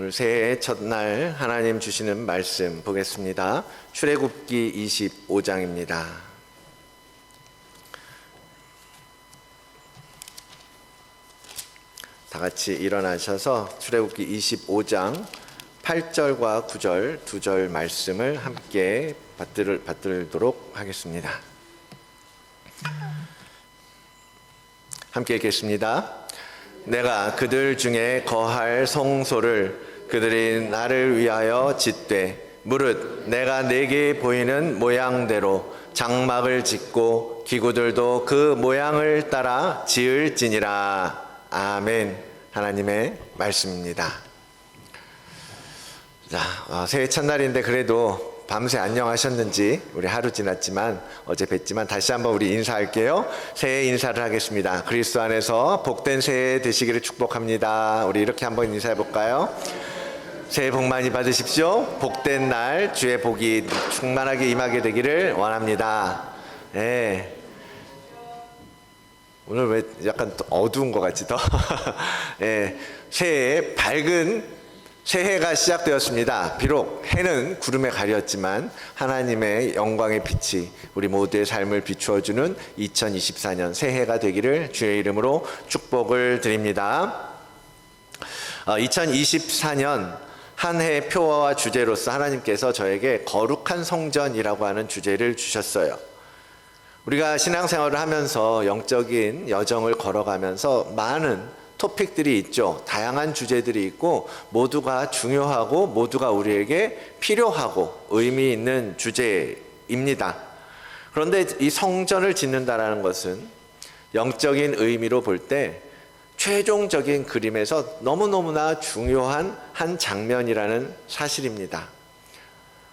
오늘 새해의 첫날 하나님 주시는 말씀 보겠습니다. 출애굽기 25장입니다. 다 같이 일어나셔서 출애굽기 25장 8절과 9절 두 절 말씀을 함께 받들도록 하겠습니다. 함께 읽겠습니다. 내가 그들 중에 거할 성소를 그들이 나를 위하여 짓되 무릇 내가 내게 보이는 모양대로 장막을 짓고 기구들도 그 모양을 따라 지을지니라. 아멘. 하나님의 말씀입니다. 자, 새해 첫날인데 그래도 밤새 안녕하셨는지, 우리 하루 지났지만 어제 뵀지만 다시 한번 우리 인사할게요. 새해 인사를 하겠습니다. 그리스도 안에서 복된 새해 되시기를 축복합니다. 우리 이렇게 한번 인사해 볼까요? 새해 복 많이 받으십시오. 복된 날 주의 복이 충만하게 임하게 되기를 원합니다. 네. 오늘 왜 약간 어두운 것 같지 더? 네. 새해 밝은 새해가 시작되었습니다. 비록 해는 구름에 가렸지만 하나님의 영광의 빛이 우리 모두의 삶을 비추어주는 2024년 새해가 되기를 주의 이름으로 축복을 드립니다. 2024년 한 해의 표어와 주제로서 하나님께서 저에게 거룩한 성전이라고 하는 주제를 주셨어요. 우리가 신앙생활을 하면서 영적인 여정을 걸어가면서 많은 토픽들이 있죠. 다양한 주제들이 있고 모두가 중요하고 모두가 우리에게 필요하고 의미 있는 주제입니다. 그런데 이 성전을 짓는다는 것은 영적인 의미로 볼 때 최종적인 그림에서 너무너무나 중요한 한 장면이라는 사실입니다.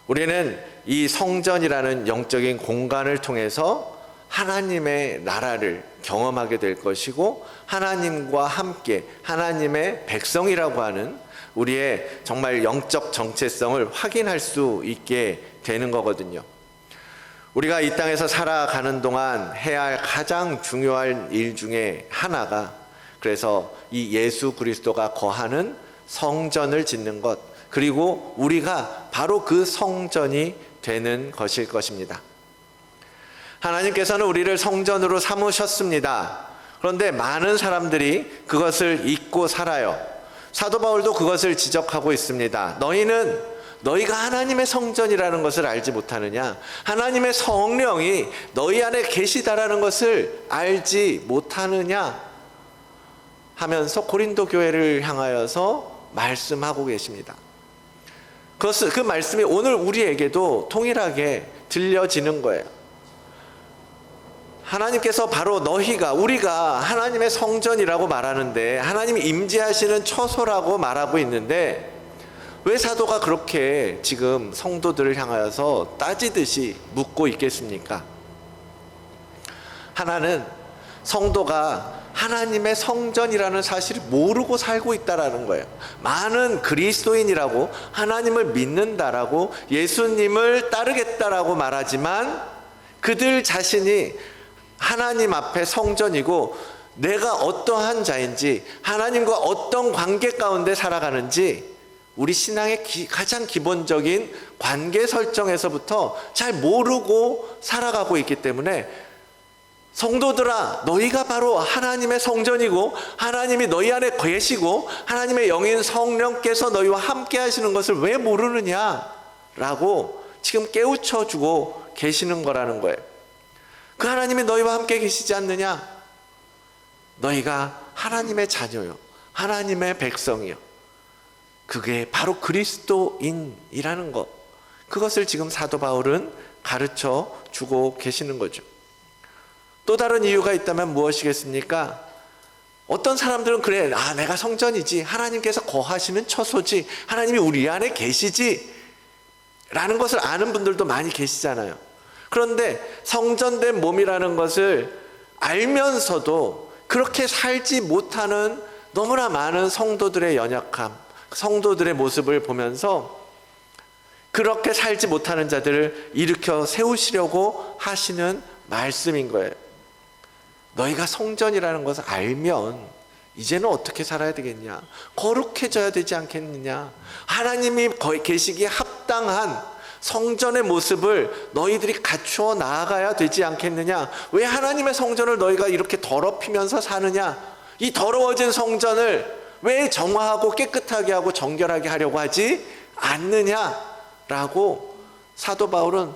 우리는 이 성전이라는 영적인 공간을 통해서 하나님의 나라를 경험하게 될 것이고 하나님과 함께 하나님의 백성이라고 하는 우리의 정말 영적 정체성을 확인할 수 있게 되는 거거든요. 우리가 이 땅에서 살아가는 동안 해야 할 가장 중요한 일 중에 하나가 그래서 이 예수 그리스도가 거하는 성전을 짓는 것, 그리고 우리가 바로 그 성전이 되는 것일 것입니다. 하나님께서는 우리를 성전으로 삼으셨습니다. 그런데 많은 사람들이 그것을 잊고 살아요. 사도 바울도 그것을 지적하고 있습니다. 너희가 하나님의 성전이라는 것을 알지 못하느냐? 하나님의 성령이 너희 안에 계시다라는 것을 알지 못하느냐? 하면서 고린도 교회를 향하여서 말씀하고 계십니다. 그 말씀이 오늘 우리에게도 동일하게 들려지는 거예요. 하나님께서 바로 우리가 하나님의 성전이라고 말하는데 하나님이 임재하시는 처소라고 말하고 있는데 왜 사도가 그렇게 지금 성도들을 향하여서 따지듯이 묻고 있겠습니까? 하나는 성도가 하나님의 성전이라는 사실을 모르고 살고 있다라는 거예요. 많은 그리스도인이라고 하나님을 믿는다라고 예수님을 따르겠다라고 말하지만 그들 자신이 하나님 앞에 성전이고 내가 어떠한 자인지 하나님과 어떤 관계 가운데 살아가는지 우리 신앙의 가장 기본적인 관계 설정에서부터 잘 모르고 살아가고 있기 때문에 성도들아, 너희가 바로 하나님의 성전이고 하나님이 너희 안에 계시고 하나님의 영인 성령께서 너희와 함께 하시는 것을 왜 모르느냐라고 지금 깨우쳐주고 계시는 거라는 거예요. 그 하나님이 너희와 함께 계시지 않느냐? 너희가 하나님의 자녀요, 하나님의 백성이요. 그게 바로 그리스도인이라는 것, 그것을 지금 사도 바울은 가르쳐 주고 계시는 거죠. 또 다른 이유가 있다면 무엇이겠습니까? 어떤 사람들은 그래, 내가 성전이지, 하나님께서 거하시는 처소지, 하나님이 우리 안에 계시지 라는 것을 아는 분들도 많이 계시잖아요. 그런데 성전된 몸이라는 것을 알면서도 그렇게 살지 못하는 너무나 많은 성도들의 연약함, 성도들의 모습을 보면서 그렇게 살지 못하는 자들을 일으켜 세우시려고 하시는 말씀인 거예요. 너희가 성전이라는 것을 알면 이제는 어떻게 살아야 되겠냐? 거룩해져야 되지 않겠느냐? 하나님이 계시기에 합당한 성전의 모습을 너희들이 갖추어 나아가야 되지 않겠느냐? 왜 하나님의 성전을 너희가 이렇게 더럽히면서 사느냐? 이 더러워진 성전을 왜 정화하고 깨끗하게 하고 정결하게 하려고 하지 않느냐라고 사도 바울은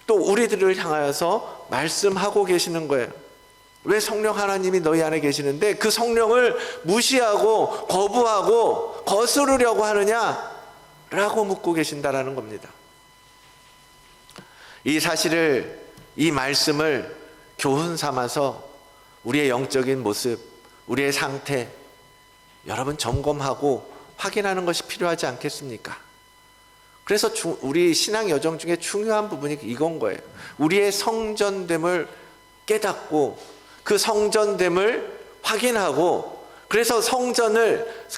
또 우리들을 향하여서 말씀하고 계시는 거예요. 왜 성령 하나님이 너희 안에 계시는데 그 성령을 무시하고 거부하고 거스르려고 하느냐라고 묻고 계신다라는 겁니다. 이 사실을, 이 말씀을 교훈 삼아서 우리의 영적인 모습, 우리의 상태 여러분 점검하고 확인하는 것이 필요하지 않겠습니까? 그래서 우리 신앙 여정 중에 중요한 부분이 이건 거예요. 우리의 성전됨을 깨닫고 그 성전됨을 확인하고, 그래서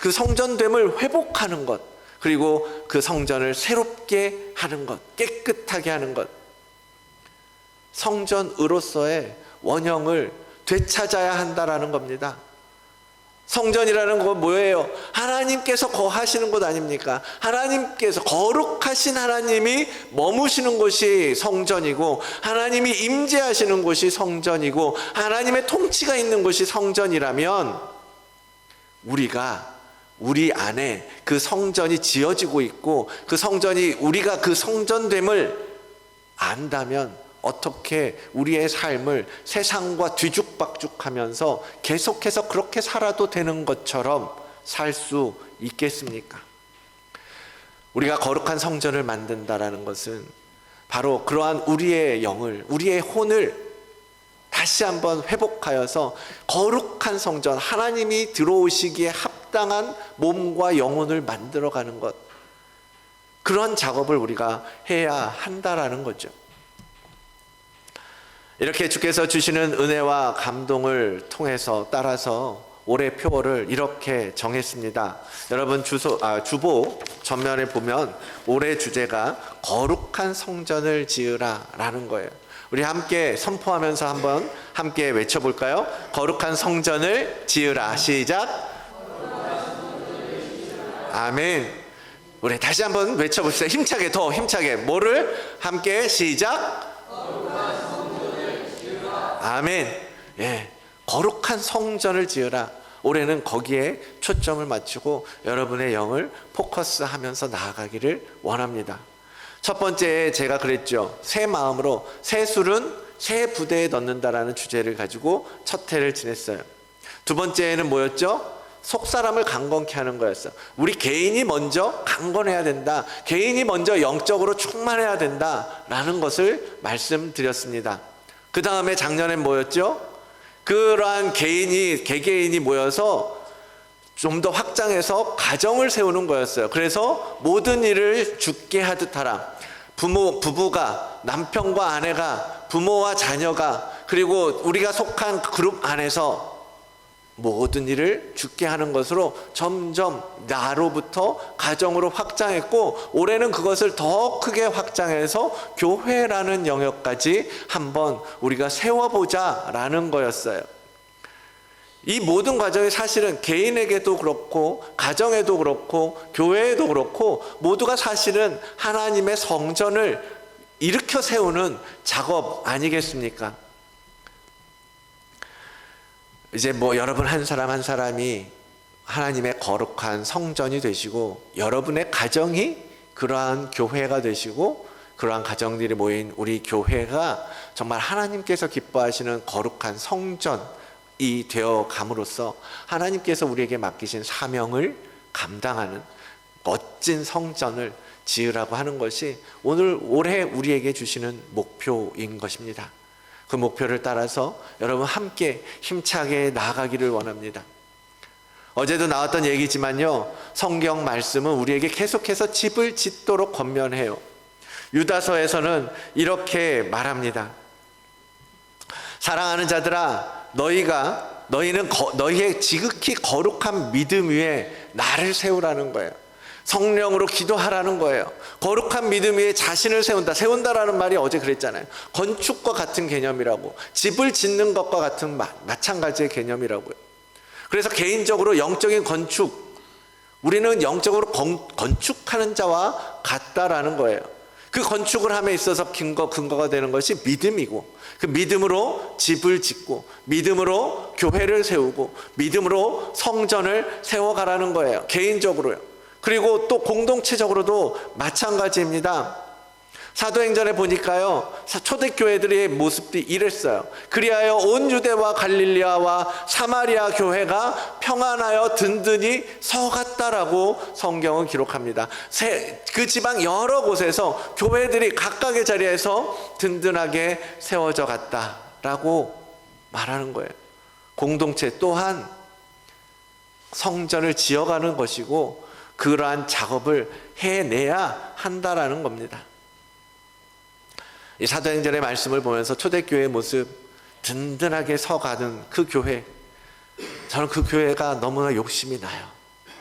그 성전됨을 회복하는 것, 그리고 그 성전을 새롭게 하는 것, 깨끗하게 하는 것, 성전으로서의 원형을 되찾아야 한다라는 겁니다. 성전이라는 건 뭐예요? 하나님께서 거하시는 곳 아닙니까? 하나님께서, 거룩하신 하나님이 머무시는 곳이 성전이고, 하나님이 임재하시는 곳이 성전이고, 하나님의 통치가 있는 곳이 성전이라면, 우리 안에 그 성전이 지어지고 있고, 그 성전이, 우리가 그 성전됨을 안다면 어떻게 우리의 삶을 세상과 뒤죽박죽하면서 계속해서 그렇게 살아도 되는 것처럼 살 수 있겠습니까? 우리가 거룩한 성전을 만든다라는 것은 바로 그러한 우리의 영을, 우리의 혼을 다시 한번 회복하여서 거룩한 성전, 하나님이 들어오시기에 합당한 몸과 영혼을 만들어가는 것, 그런 작업을 우리가 해야 한다라는 거죠. 이렇게 주께서 주시는 은혜와 감동을 통해서 따라서 올해 표어를 이렇게 정했습니다. 여러분 주보 전면에 보면 올해 주제가 거룩한 성전을 지으라 라는 거예요. 우리 함께 선포하면서 한번 함께 외쳐볼까요? 거룩한 성전을 지으라. 시작. 아멘. 우리 다시 한번 외쳐봅시다. 힘차게, 더 힘차게. 뭐를? 함께 시작. 아멘. 예, 거룩한 성전을 지으라. 올해는 거기에 초점을 맞추고 여러분의 영을 포커스하면서 나아가기를 원합니다. 첫 번째, 제가 그랬죠. 새 마음으로, 새 술은 새 부대에 넣는다라는 주제를 가지고 첫 해를 지냈어요. 두 번째는 뭐였죠? 속사람을 강건케 하는 거였어요. 우리 개인이 먼저 강건해야 된다, 개인이 먼저 영적으로 충만해야 된다라는 것을 말씀드렸습니다. 그 다음에 작년엔 뭐였죠? 그러한 개개인이 모여서 좀 더 확장해서 가정을 세우는 거였어요. 그래서 모든 일을 주께 하듯 하라. 부부가, 남편과 아내가, 부모와 자녀가, 그리고 우리가 속한 그룹 안에서 모든 일을 주께 하는 것으로 점점 나로부터 가정으로 확장했고, 올해는 그것을 더 크게 확장해서 교회라는 영역까지 한번 우리가 세워보자라는 거였어요. 이 모든 과정이 사실은 개인에게도 그렇고 가정에도 그렇고 교회에도 그렇고 모두가 사실은 하나님의 성전을 일으켜 세우는 작업 아니겠습니까? 이제 여러분 한 사람 한 사람이 하나님의 거룩한 성전이 되시고, 여러분의 가정이 그러한 교회가 되시고, 그러한 가정들이 모인 우리 교회가 정말 하나님께서 기뻐하시는 거룩한 성전이 되어 감으로써 하나님께서 우리에게 맡기신 사명을 감당하는 멋진 성전을 지으라고 하는 것이 올해 우리에게 주시는 목표인 것입니다. 그 목표를 따라서 여러분 함께 힘차게 나아가기를 원합니다. 어제도 나왔던 얘기지만요, 성경 말씀은 우리에게 계속해서 집을 짓도록 권면해요. 유다서에서는 이렇게 말합니다. 사랑하는 자들아, 너희는 너희의 지극히 거룩한 믿음 위에 나를 세우라는 거예요. 성령으로 기도하라는 거예요. 거룩한 믿음 위에 자신을 세운다라는 말이 어제 그랬잖아요. 건축과 같은 개념이라고, 집을 짓는 것과 같은 마찬가지의 개념이라고요. 그래서 개인적으로 영적인 건축, 우리는 영적으로 건축하는 자와 같다라는 거예요. 그 건축을 함에 있어서 근거가 되는 것이 믿음이고, 그 믿음으로 집을 짓고, 믿음으로 교회를 세우고, 믿음으로 성전을 세워가라는 거예요. 개인적으로요. 그리고 또 공동체적으로도 마찬가지입니다. 사도행전에 보니까요, 초대교회들의 모습이 이랬어요. 그리하여 온 유대와 갈릴리아와 사마리아 교회가 평안하여 든든히 서갔다라고 성경은 기록합니다. 그 지방 여러 곳에서 교회들이 각각의 자리에서 든든하게 세워져 갔다라고 말하는 거예요. 공동체 또한 성전을 지어가는 것이고, 그러한 작업을 해내야 한다라는 겁니다. 이 사도행전의 말씀을 보면서 초대교회의 모습, 든든하게 서가는 그 교회, 저는 그 교회가 너무나 욕심이 나요.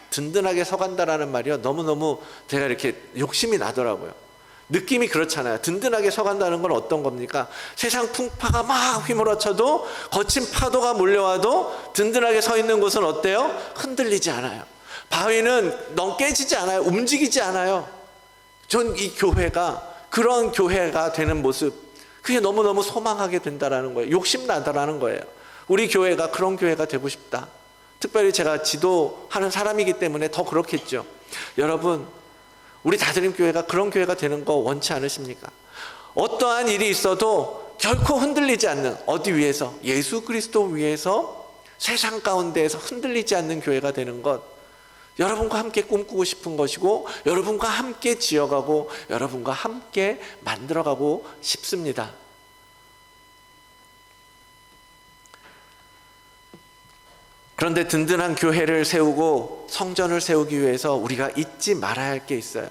든든하게 서간다라는 말이요, 너무너무 제가 이렇게 욕심이 나더라고요. 느낌이 그렇잖아요. 든든하게 서간다는 건 어떤 겁니까? 세상 풍파가 막 휘몰아쳐도, 거친 파도가 몰려와도 든든하게 서 있는 곳은 어때요? 흔들리지 않아요. 바위는 깨지지 않아요. 움직이지 않아요. 전 이 교회가 그런 교회가 되는 모습, 그게 너무너무 소망하게 된다라는 거예요. 욕심나다라는 거예요. 우리 교회가 그런 교회가 되고 싶다. 특별히 제가 지도하는 사람이기 때문에 더 그렇겠죠. 여러분, 우리 다드림 교회가 그런 교회가 되는 거 원치 않으십니까? 어떠한 일이 있어도 결코 흔들리지 않는, 어디 위에서? 예수 그리스도 위에서 세상 가운데에서 흔들리지 않는 교회가 되는 것, 여러분과 함께 꿈꾸고 싶은 것이고, 여러분과 함께 지어가고, 여러분과 함께 만들어가고 싶습니다. 그런데 든든한 교회를 세우고 성전을 세우기 위해서 우리가 잊지 말아야 할 게 있어요.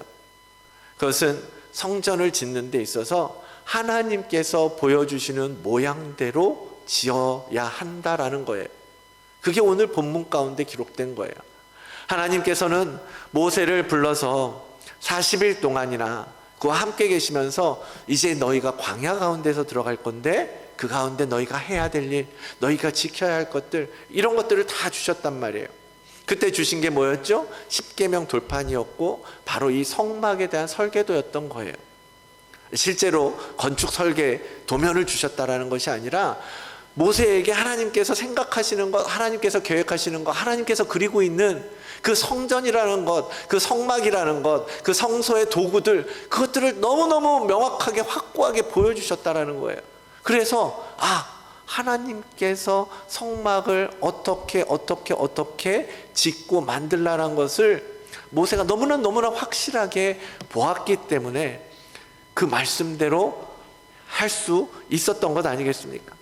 그것은 성전을 짓는 데 있어서 하나님께서 보여주시는 모양대로 지어야 한다라는 거예요. 그게 오늘 본문 가운데 기록된 거예요. 하나님께서는 모세를 불러서 40일 동안이나 그와 함께 계시면서 이제 너희가 광야 가운데서 들어갈 건데 그 가운데 너희가 해야 될 일, 너희가 지켜야 할 것들, 이런 것들을 다 주셨단 말이에요. 그때 주신 게 뭐였죠? 십계명 돌판이었고 바로 이 성막에 대한 설계도였던 거예요. 실제로 건축 설계 도면을 주셨다라는 것이 아니라 모세에게 하나님께서 생각하시는 것, 하나님께서 계획하시는 것, 하나님께서 그리고 있는 그 성전이라는 것, 그 성막이라는 것, 그 성소의 도구들, 그것들을 너무너무 명확하게 확고하게 보여주셨다라는 거예요. 그래서 하나님께서 성막을 어떻게 짓고 만들라는 것을 모세가 너무나 확실하게 보았기 때문에 그 말씀대로 할 수 있었던 것 아니겠습니까?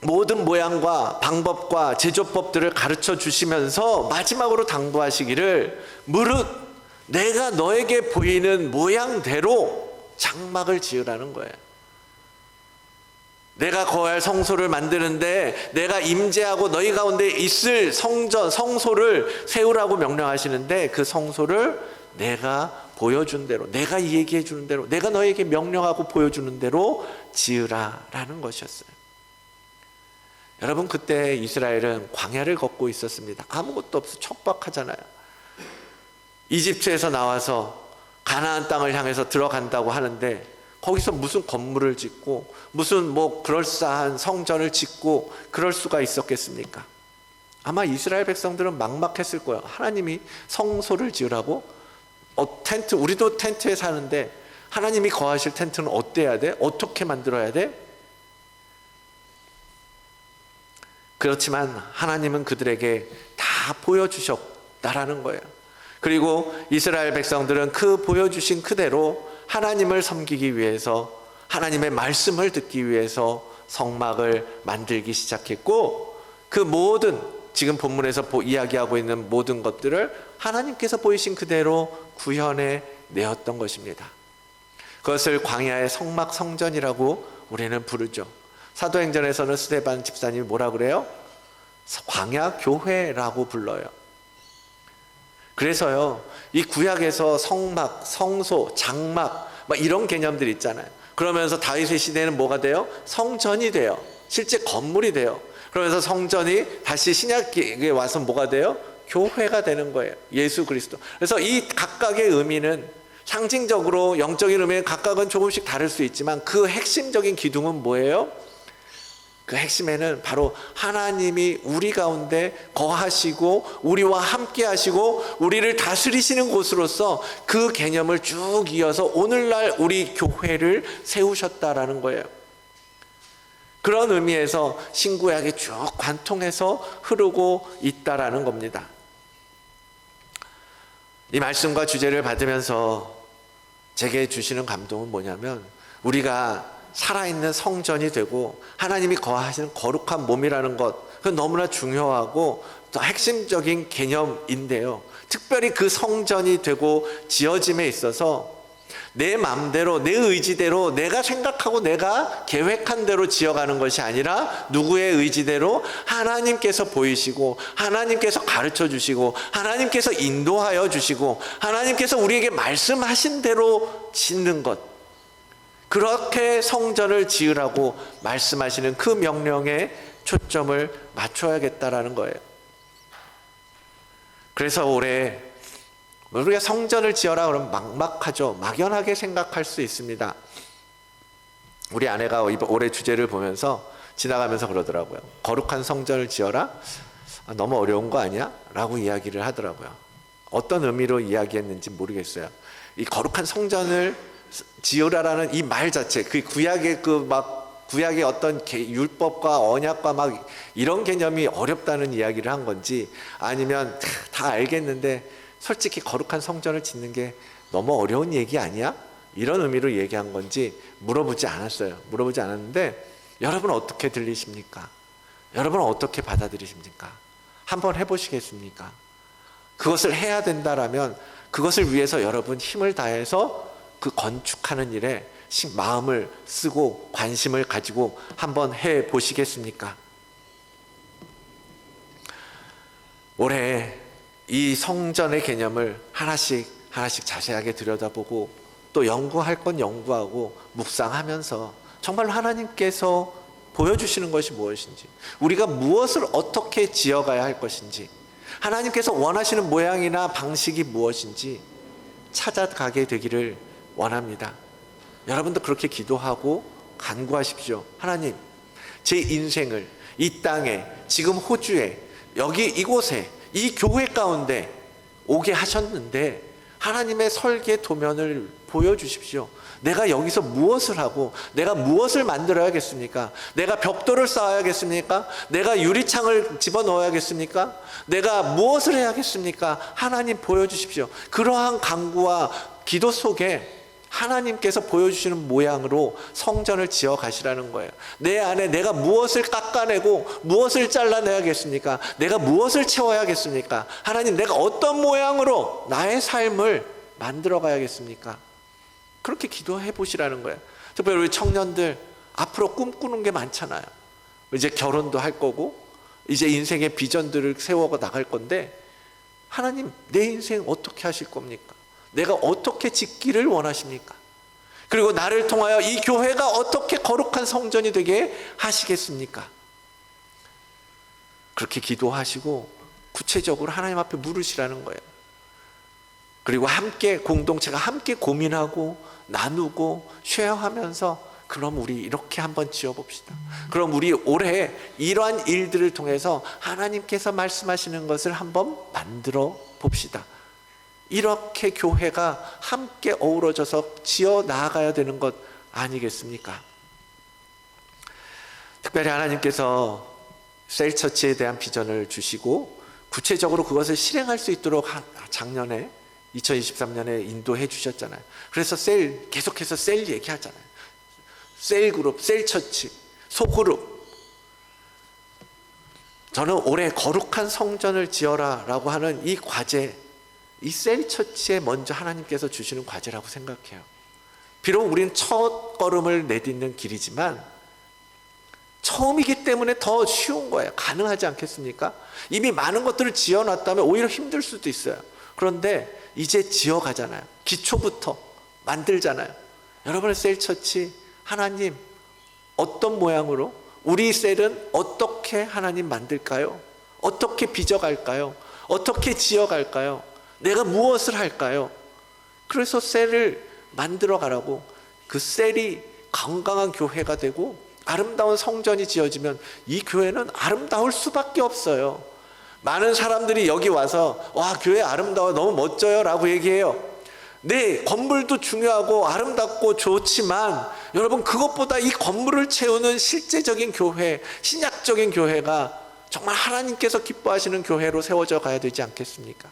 모든 모양과 방법과 제조법들을 가르쳐 주시면서 마지막으로 당부하시기를 무릇 내가 너에게 보이는 모양대로 장막을 지으라는 거예요. 내가 거할 성소를 만드는데 내가 임재하고 너희 가운데 있을 성소를 세우라고 명령하시는데 그 성소를 내가 보여준 대로, 내가 얘기해 주는 대로, 내가 너에게 명령하고 보여주는 대로 지으라라는 것이었어요. 여러분, 그때 이스라엘은 광야를 걷고 있었습니다. 아무것도 없어, 척박하잖아요. 이집트에서 나와서 가나안 땅을 향해서 들어간다고 하는데 거기서 무슨 건물을 짓고 무슨 그럴싸한 성전을 짓고 그럴 수가 있었겠습니까? 아마 이스라엘 백성들은 막막했을 거예요. 하나님이 성소를 지으라고? 텐트, 우리도 텐트에 사는데 하나님이 거하실 텐트는 어때야 돼? 어떻게 만들어야 돼? 그렇지만 하나님은 그들에게 다 보여주셨다라는 거예요. 그리고 이스라엘 백성들은 그 보여주신 그대로 하나님을 섬기기 위해서, 하나님의 말씀을 듣기 위해서 성막을 만들기 시작했고, 그 모든 지금 본문에서 이야기하고 있는 모든 것들을 하나님께서 보이신 그대로 구현해 내었던 것입니다. 그것을 광야의 성막 성전이라고 우리는 부르죠. 사도행전에서는 스데반 집사님이 뭐라 그래요? 광야 교회라고 불러요. 그래서요, 이 구약에서 성막, 성소, 장막 이런 개념들 있잖아요. 그러면서 다윗의 시대는 뭐가 돼요? 성전이 돼요. 실제 건물이 돼요. 그러면서 성전이 다시 신약에 와서 뭐가 돼요? 교회가 되는 거예요. 예수 그리스도. 그래서 이 각각의 의미는 상징적으로 영적인 의미는 각각은 조금씩 다를 수 있지만 그 핵심적인 기둥은 뭐예요? 그 핵심에는 바로 하나님이 우리 가운데 거하시고 우리와 함께 하시고 우리를 다스리시는 곳으로서 그 개념을 쭉 이어서 오늘날 우리 교회를 세우셨다라는 거예요. 그런 의미에서 신구약이 쭉 관통해서 흐르고 있다라는 겁니다. 이 말씀과 주제를 받으면서 제게 주시는 감동은 뭐냐면 우리가 살아있는 성전이 되고 하나님이 거하시는 거룩한 몸이라는 것, 그건 너무나 중요하고 또 핵심적인 개념인데요. 특별히 그 성전이 되고 지어짐에 있어서 내 마음대로 내 의지대로 내가 생각하고 내가 계획한 대로 지어가는 것이 아니라 누구의 의지대로 하나님께서 보이시고 하나님께서 가르쳐 주시고 하나님께서 인도하여 주시고 하나님께서 우리에게 말씀하신 대로 짓는 것, 그렇게 성전을 지으라고 말씀하시는 그 명령에 초점을 맞춰야겠다라는 거예요. 그래서 올해 우리가 성전을 지어라 그러면 막막하죠. 막연하게 생각할 수 있습니다. 우리 아내가 올해 주제를 보면서 지나가면서 그러더라고요. 거룩한 성전을 지어라? 너무 어려운 거 아니야? 라고 이야기를 하더라고요. 어떤 의미로 이야기했는지 모르겠어요. 이 거룩한 성전을 지으라라는 이 말 자체, 그 구약의 구약의 어떤 율법과 언약과 막 이런 개념이 어렵다는 이야기를 한 건지 아니면 다 알겠는데 솔직히 거룩한 성전을 짓는 게 너무 어려운 얘기 아니야? 이런 의미로 얘기한 건지 물어보지 않았어요. 물어보지 않았는데 여러분은 어떻게 들리십니까? 여러분은 어떻게 받아들이십니까? 한번 해보시겠습니까? 그것을 해야 된다라면 그것을 위해서 여러분 힘을 다해서 그 건축하는 일에 마음을 쓰고 관심을 가지고 한번 해보시겠습니까? 올해 이 성전의 개념을 하나씩 자세하게 들여다보고 또 연구할 건 연구하고 묵상하면서 정말 하나님께서 보여주시는 것이 무엇인지, 우리가 무엇을 어떻게 지어가야 할 것인지, 하나님께서 원하시는 모양이나 방식이 무엇인지 찾아가게 되기를 원합니다. 여러분도 그렇게 기도하고 간구하십시오. 하나님, 제 인생을 이 땅에, 지금 호주에, 여기 이곳에, 이 교회 가운데 오게 하셨는데 하나님의 설계 도면을 보여주십시오. 내가 여기서 무엇을 하고 내가 무엇을 만들어야겠습니까? 내가 벽돌을 쌓아야겠습니까? 내가 유리창을 집어넣어야겠습니까? 내가 무엇을 해야겠습니까? 하나님 보여주십시오. 그러한 간구와 기도 속에 하나님께서 보여주시는 모양으로 성전을 지어 가시라는 거예요. 내 안에 내가 무엇을 깎아내고 무엇을 잘라내야겠습니까? 내가 무엇을 채워야겠습니까? 하나님, 내가 어떤 모양으로 나의 삶을 만들어 가야겠습니까? 그렇게 기도해 보시라는 거예요. 특별히 우리 청년들 앞으로 꿈꾸는 게 많잖아요. 이제 결혼도 할 거고 이제 인생의 비전들을 세워 나갈 건데 하나님, 내 인생 어떻게 하실 겁니까? 내가 어떻게 짓기를 원하십니까? 그리고 나를 통하여 이 교회가 어떻게 거룩한 성전이 되게 하시겠습니까? 그렇게 기도하시고 구체적으로 하나님 앞에 물으시라는 거예요. 그리고 함께, 공동체가 함께 고민하고 나누고 쉐어하면서 그럼 우리 이렇게 한번 지어봅시다. 그럼 우리 올해 이러한 일들을 통해서 하나님께서 말씀하시는 것을 한번 만들어 봅시다. 이렇게 교회가 함께 어우러져서 지어 나아가야 되는 것 아니겠습니까? 특별히 하나님께서 셀처치에 대한 비전을 주시고 구체적으로 그것을 실행할 수 있도록 작년에 2023년에 인도해 주셨잖아요. 그래서 계속해서 셀 얘기하잖아요. 셀그룹, 셀처치, 소그룹. 저는 올해 거룩한 성전을 지어라 라고 하는 이 과제, 이 셀처치에 먼저 하나님께서 주시는 과제라고 생각해요. 비록 우리는 첫 걸음을 내딛는 길이지만 처음이기 때문에 더 쉬운 거예요. 가능하지 않겠습니까? 이미 많은 것들을 지어놨다면 오히려 힘들 수도 있어요. 그런데 이제 지어가잖아요. 기초부터 만들잖아요. 여러분의 셀처치, 하나님 어떤 모양으로 우리 셀은 어떻게 하나님 만들까요? 어떻게 빚어갈까요? 어떻게 지어갈까요? 내가 무엇을 할까요? 그래서 셀을 만들어 가라고, 그 셀이 건강한 교회가 되고 아름다운 성전이 지어지면 이 교회는 아름다울 수밖에 없어요. 많은 사람들이 여기 와서 와, 교회 아름다워, 너무 멋져요 라고 얘기해요. 네, 건물도 중요하고 아름답고 좋지만 여러분, 그것보다 이 건물을 채우는 실제적인 교회, 신약적인 교회가 정말 하나님께서 기뻐하시는 교회로 세워져 가야 되지 않겠습니까?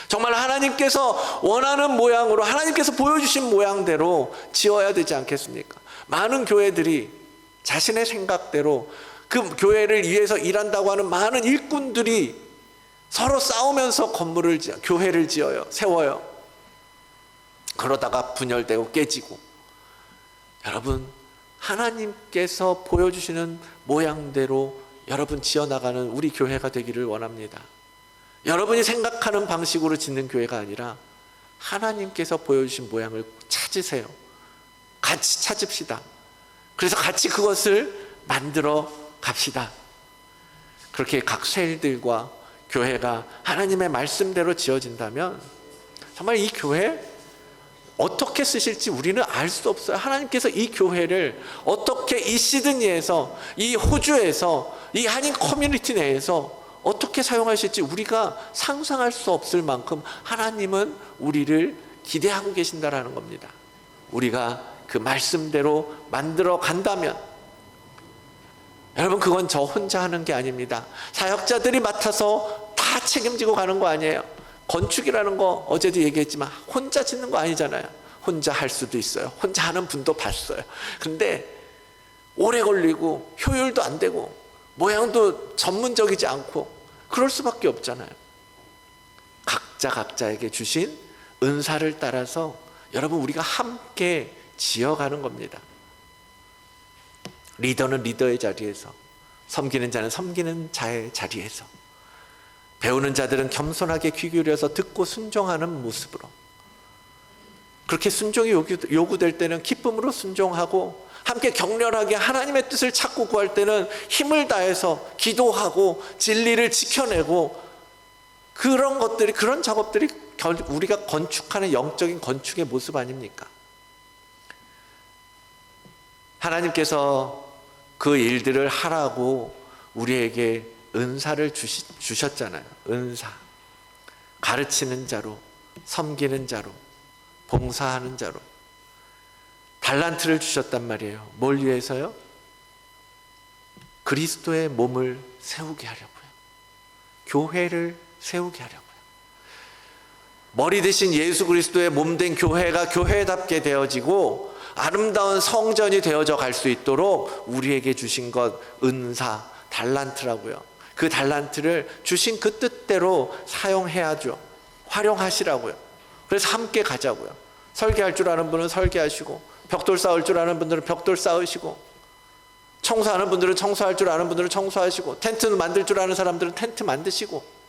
정말 하나님께서 원하는 모양으로, 하나님께서 보여주신 모양대로 지어야 되지 않겠습니까? 많은 교회들이 자신의 생각대로 그 교회를 위해서 일한다고 하는 많은 일꾼들이 서로 싸우면서 건물을 지어, 교회를 지어요, 세워요. 그러다가 분열되고 깨지고. 여러분, 하나님께서 보여주시는 모양대로 여러분 지어나가는 우리 교회가 되기를 원합니다. 여러분이 생각하는 방식으로 짓는 교회가 아니라 하나님께서 보여주신 모양을 찾으세요. 같이 찾읍시다. 그래서 같이 그것을 만들어 갑시다. 그렇게 각 셀들과 교회가 하나님의 말씀대로 지어진다면 정말 이 교회 어떻게 쓰실지 우리는 알 수 없어요. 하나님께서 이 교회를 어떻게 이 시드니에서, 이 호주에서, 이 한인 커뮤니티 내에서 어떻게 사용하실지 우리가 상상할 수 없을 만큼 하나님은 우리를 기대하고 계신다라는 겁니다. 우리가 그 말씀대로 만들어 간다면, 여러분, 그건 저 혼자 하는 게 아닙니다. 사역자들이 맡아서 다 책임지고 가는 거 아니에요. 건축이라는 거 어제도 얘기했지만 혼자 짓는 거 아니잖아요. 혼자 할 수도 있어요. 혼자 하는 분도 봤어요. 근데 오래 걸리고 효율도 안 되고 모양도 전문적이지 않고 그럴 수밖에 없잖아요. 각자에게 주신 은사를 따라서 여러분, 우리가 함께 지어가는 겁니다. 리더는 리더의 자리에서, 섬기는 자는 섬기는 자의 자리에서, 배우는 자들은 겸손하게 귀 기울여서 듣고 순종하는 모습으로, 그렇게 순종이 요구될 때는 기쁨으로 순종하고, 함께 격렬하게 하나님의 뜻을 찾고 구할 때는 힘을 다해서 기도하고 진리를 지켜내고, 그런 것들이, 그런 작업들이 우리가 건축하는 영적인 건축의 모습 아닙니까? 하나님께서 그 일들을 하라고 우리에게 은사를 주셨잖아요. 은사. 가르치는 자로, 섬기는 자로, 봉사하는 자로 달란트를 주셨단 말이에요. 뭘 위해서요? 그리스도의 몸을 세우게 하려고요. 교회를 세우게 하려고요. 머리 대신 예수 그리스도의 몸된 교회가 교회답게 되어지고 아름다운 성전이 되어져 갈 수 있도록 우리에게 주신 것, 은사, 달란트라고요. 그 달란트를 주신 그 뜻대로 사용해야죠. 활용하시라고요. 그래서 함께 가자고요. 설계할 줄 아는 분은 설계하시고, 벽돌 쌓을 줄 아는 분들은 벽돌 쌓으시고, 청소하는 분들은 청소할 줄 아는 분들은 청소하시고, 텐트 만들 줄 아는 사람들은 텐트 만드시고.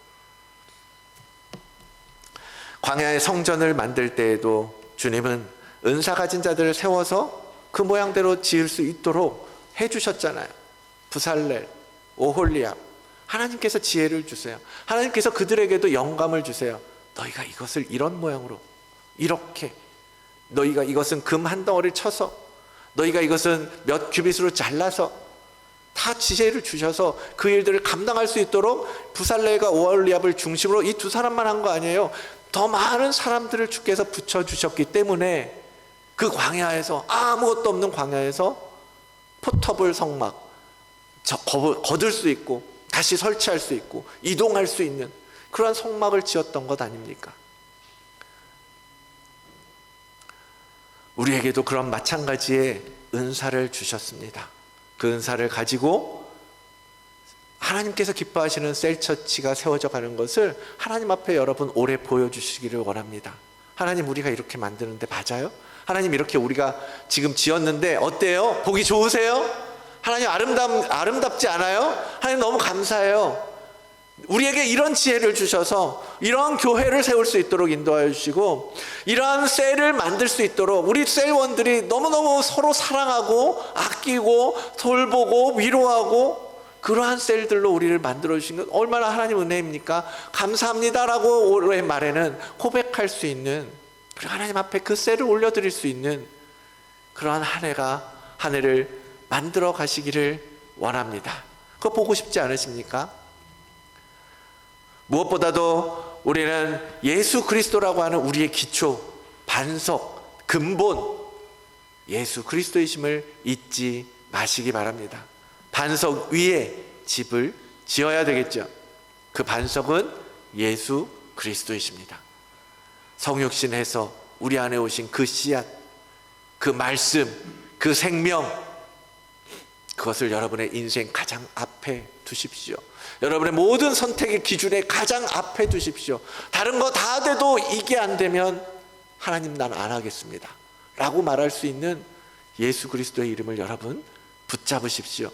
광야의 성전을 만들 때에도 주님은 은사 가진 자들을 세워서 그 모양대로 지을 수 있도록 해주셨잖아요. 부살렐, 오홀리압, 하나님께서 지혜를 주세요. 하나님께서 그들에게도 영감을 주세요. 너희가 이것을 이런 모양으로, 이렇게, 너희가 이것은 금 한 덩어리를 쳐서, 너희가 이것은 몇 규빗으로 잘라서, 다 지혜를 주셔서 그 일들을 감당할 수 있도록 부살렐과 오홀리압을 중심으로 이 두 사람만 한 거 아니에요. 더 많은 사람들을 주께서 붙여주셨기 때문에 그 광야에서, 아무것도 없는 광야에서 포터블 성막 거둘 수 있고 다시 설치할 수 있고 이동할 수 있는 그런 성막을 지었던 것 아닙니까? 우리에게도 그런 마찬가지의 은사를 주셨습니다. 그 은사를 가지고 하나님께서 기뻐하시는 셀처치가 세워져 가는 것을 하나님 앞에 여러분 오래 보여주시기를 원합니다. 하나님, 우리가 이렇게 만드는데 맞아요? 하나님, 이렇게 우리가 지금 지었는데 어때요? 보기 좋으세요? 하나님, 아름답지 않아요? 하나님, 너무 감사해요. 우리에게 이런 지혜를 주셔서 이러한 교회를 세울 수 있도록 인도하여 주시고, 이러한 셀을 만들 수 있도록 우리 셀원들이 너무너무 서로 사랑하고 아끼고 돌보고 위로하고, 그러한 셀들로 우리를 만들어 주신 것 얼마나 하나님 은혜입니까? 감사합니다라고 올해 말에는 고백할 수 있는, 그리고 하나님 앞에 그 셀을 올려드릴 수 있는 그러한 한 해를 만들어 가시기를 원합니다. 그거 보고 싶지 않으십니까? 무엇보다도 우리는 예수 그리스도라고 하는 우리의 기초, 반석, 근본, 예수 그리스도이심을 잊지 마시기 바랍니다. 반석 위에 집을 지어야 되겠죠. 그 반석은 예수 그리스도이십니다. 성육신해서 우리 안에 오신 그 씨앗, 그 말씀, 그 생명, 그것을 여러분의 인생 가장 앞에 두십시오. 여러분의 모든 선택의 기준에 가장 앞에 두십시오. 다른 거 다 돼도 이게 안 되면 하나님 난 안 하겠습니다 라고 말할 수 있는 예수 그리스도의 이름을 여러분 붙잡으십시오.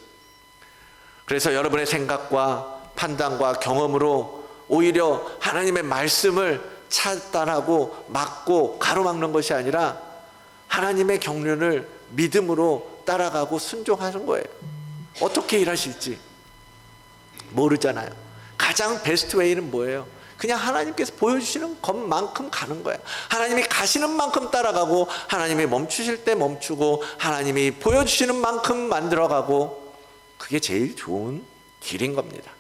그래서 여러분의 생각과 판단과 경험으로 오히려 하나님의 말씀을 차단하고 막고 가로막는 것이 아니라 하나님의 경륜을 믿음으로 따라가고 순종하는 거예요. 어떻게 일하실지 모르잖아요. 가장 베스트 웨이는 뭐예요? 그냥 하나님께서 보여주시는 것만큼 가는 거예요. 하나님이 가시는 만큼 따라가고, 하나님이 멈추실 때 멈추고, 하나님이 보여주시는 만큼 만들어가고, 그게 제일 좋은 길인 겁니다.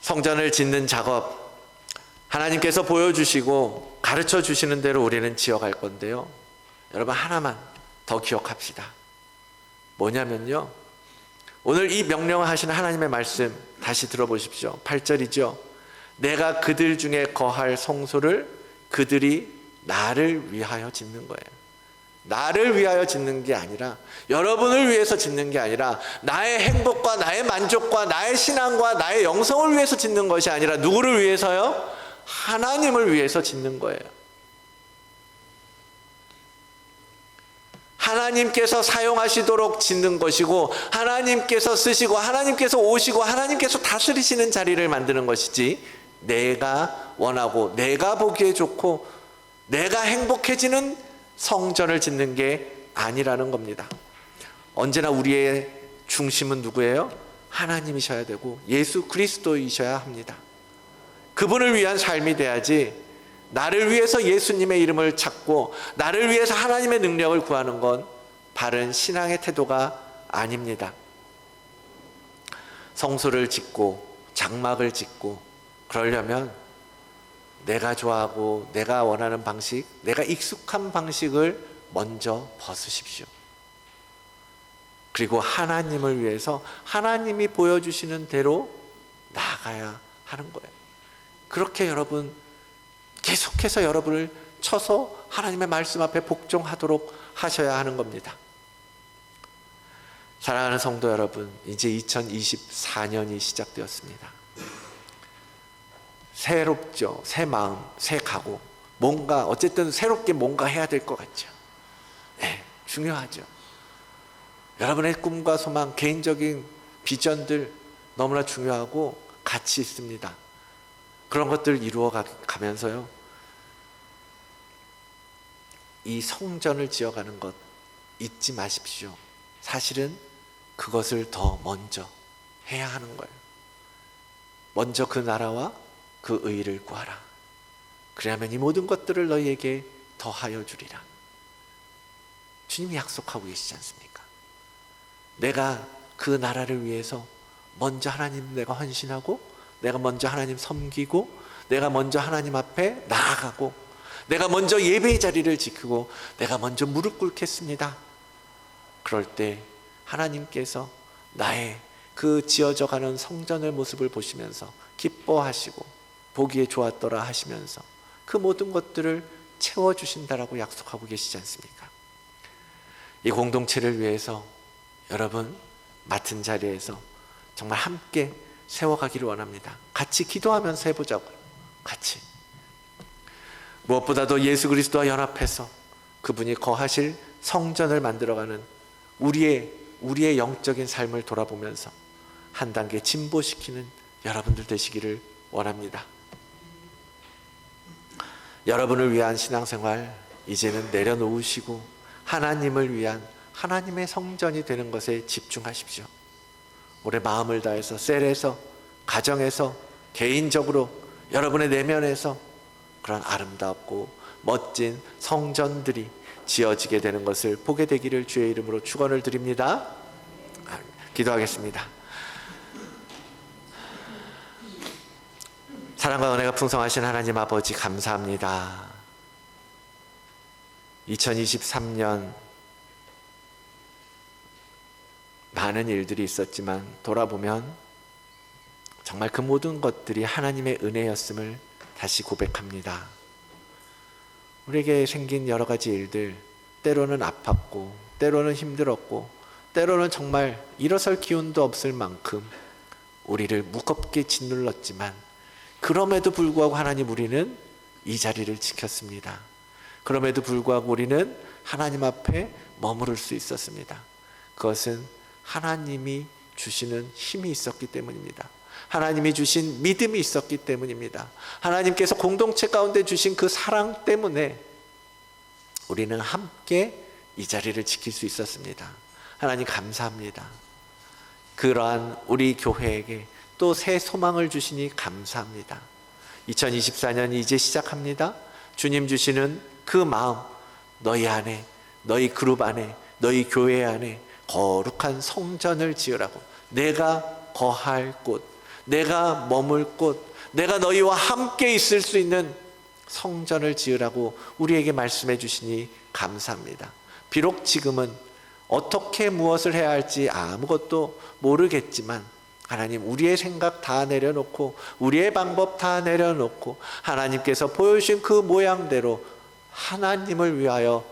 성전을 짓는 작업, 하나님께서 보여주시고 가르쳐 주시는 대로 우리는 지어갈 건데요, 여러분 하나만 더 기억합시다. 뭐냐면요, 오늘 이 명령을 하시는 하나님의 말씀 다시 들어보십시오. 8절이죠. 내가 그들 중에 거할 성소를 그들이 나를 위하여 짓는 거예요. 나를 위하여 짓는 게 아니라, 여러분을 위해서 짓는 게 아니라, 나의 행복과 나의 만족과 나의 신앙과 나의 영성을 위해서 짓는 것이 아니라 누구를 위해서요? 하나님을 위해서 짓는 거예요. 하나님께서 사용하시도록 짓는 것이고, 하나님께서 쓰시고 하나님께서 오시고 하나님께서 다스리시는 자리를 만드는 것이지, 내가 원하고 내가 보기에 좋고 내가 행복해지는 성전을 짓는 게 아니라는 겁니다. 언제나 우리의 중심은 누구예요? 하나님이셔야 되고 예수 그리스도이셔야 합니다. 그분을 위한 삶이 돼야지, 나를 위해서 예수님의 이름을 찾고 나를 위해서 하나님의 능력을 구하는 건 바른 신앙의 태도가 아닙니다. 성소를 짓고 장막을 짓고 그러려면 내가 좋아하고 내가 원하는 방식, 내가 익숙한 방식을 먼저 벗으십시오. 그리고 하나님을 위해서 하나님이 보여주시는 대로 나아가야 하는 거예요. 그렇게 여러분 계속해서 여러분을 쳐서 하나님의 말씀 앞에 복종하도록 하셔야 하는 겁니다. 사랑하는 성도 여러분, 이제 2024년이 시작되었습니다. 새롭죠. 새 마음, 새 각오. 뭔가 어쨌든 새롭게 뭔가 해야 될 것 같죠. 네, 중요하죠. 여러분의 꿈과 소망, 개인적인 비전들 너무나 중요하고 가치 있습니다. 그런 것들을 이루어 가면서요, 이 성전을 지어가는 것 잊지 마십시오. 사실은 그것을 더 먼저 해야 하는 거예요. 먼저 그 나라와 그 의를 구하라. 그래야만 이 모든 것들을 너희에게 더하여 주리라. 주님이 약속하고 계시지 않습니까? 내가 그 나라를 위해서 먼저 하나님 내가 헌신하고, 내가 먼저 하나님 섬기고, 내가 먼저 하나님 앞에 나아가고, 내가 먼저 예배의 자리를 지키고, 내가 먼저 무릎 꿇겠습니다. 그럴 때 하나님께서 나의 그 지어져가는 성전의 모습을 보시면서 기뻐하시고 보기에 좋았더라 하시면서 그 모든 것들을 채워주신다라고 약속하고 계시지 않습니까? 이 공동체를 위해서 여러분 맡은 자리에서 정말 함께 세워가기를 원합니다. 같이 기도하면서 해보자고요. 같이. 무엇보다도 예수 그리스도와 연합해서 그분이 거하실 성전을 만들어가는 우리의 영적인 삶을 돌아보면서 한 단계 진보시키는 여러분들 되시기를 원합니다. 여러분을 위한 신앙생활 이제는 내려놓으시고 하나님을 위한 하나님의 성전이 되는 것에 집중하십시오. 올해 마음을 다해서 셀에서, 가정에서, 개인적으로 여러분의 내면에서 그런 아름답고 멋진 성전들이 지어지게 되는 것을 보게 되기를 주의 이름으로 축원을 드립니다. 기도하겠습니다. 사랑과 은혜가 풍성하신 하나님 아버지 감사합니다. 2023년 많은 일들이 있었지만 돌아보면 정말 그 모든 것들이 하나님의 은혜였음을 다시 고백합니다. 우리에게 생긴 여러 가지 일들, 때로는 아팠고 때로는 힘들었고 때로는 정말 일어설 기운도 없을 만큼 우리를 무겁게 짓눌렀지만 그럼에도 불구하고 하나님, 우리는 이 자리를 지켰습니다. 그럼에도 불구하고 우리는 하나님 앞에 머무를 수 있었습니다. 그것은 하나님이 주시는 힘이 있었기 때문입니다. 하나님이 주신 믿음이 있었기 때문입니다. 하나님께서 공동체 가운데 주신 그 사랑 때문에 우리는 함께 이 자리를 지킬 수 있었습니다. 하나님 감사합니다. 그러한 우리 교회에게 또 새 소망을 주시니 감사합니다. 2024년이 이제 시작합니다. 주님 주시는 그 마음, 너희 안에, 너희 그룹 안에, 너희 교회 안에 거룩한 성전을 지으라고, 내가 거할 곳, 내가 머물 곳, 내가 너희와 함께 있을 수 있는 성전을 지으라고 우리에게 말씀해 주시니 감사합니다. 비록 지금은 어떻게 무엇을 해야 할지 아무것도 모르겠지만 하나님, 우리의 생각 다 내려놓고 우리의 방법 다 내려놓고 하나님께서 보여주신 그 모양대로 하나님을 위하여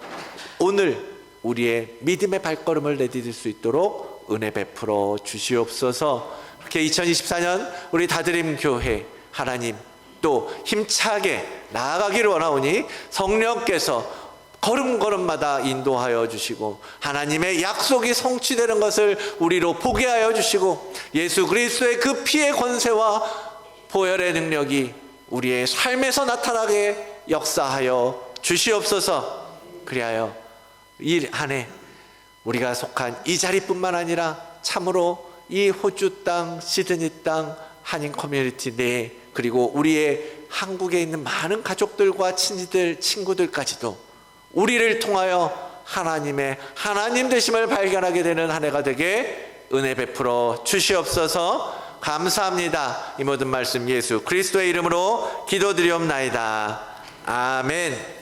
오늘 우리의 믿음의 발걸음을 내디딜 수 있도록 은혜 베풀어 주시옵소서. 이렇게 2024년 우리 다드림 교회 하나님 또 힘차게 나아가기를 원하오니 성령께서 걸음걸음마다 인도하여 주시고 하나님의 약속이 성취되는 것을 우리로 보게 하여 주시고 예수 그리스도의 그 피의 권세와 보혈의 능력이 우리의 삶에서 나타나게 역사하여 주시옵소서. 그리하여 이 한 해 우리가 속한 이 자리뿐만 아니라 참으로 이 호주 땅, 시드니 땅, 한인 커뮤니티 내 그리고 우리의 한국에 있는 많은 가족들과 친지들, 친구들까지도 우리를 통하여 하나님의 하나님 되심을 발견하게 되는 한 해가 되게 은혜 베풀어 주시옵소서. 감사합니다. 이 모든 말씀 예수 그리스도의 이름으로 기도드리옵나이다. 아멘.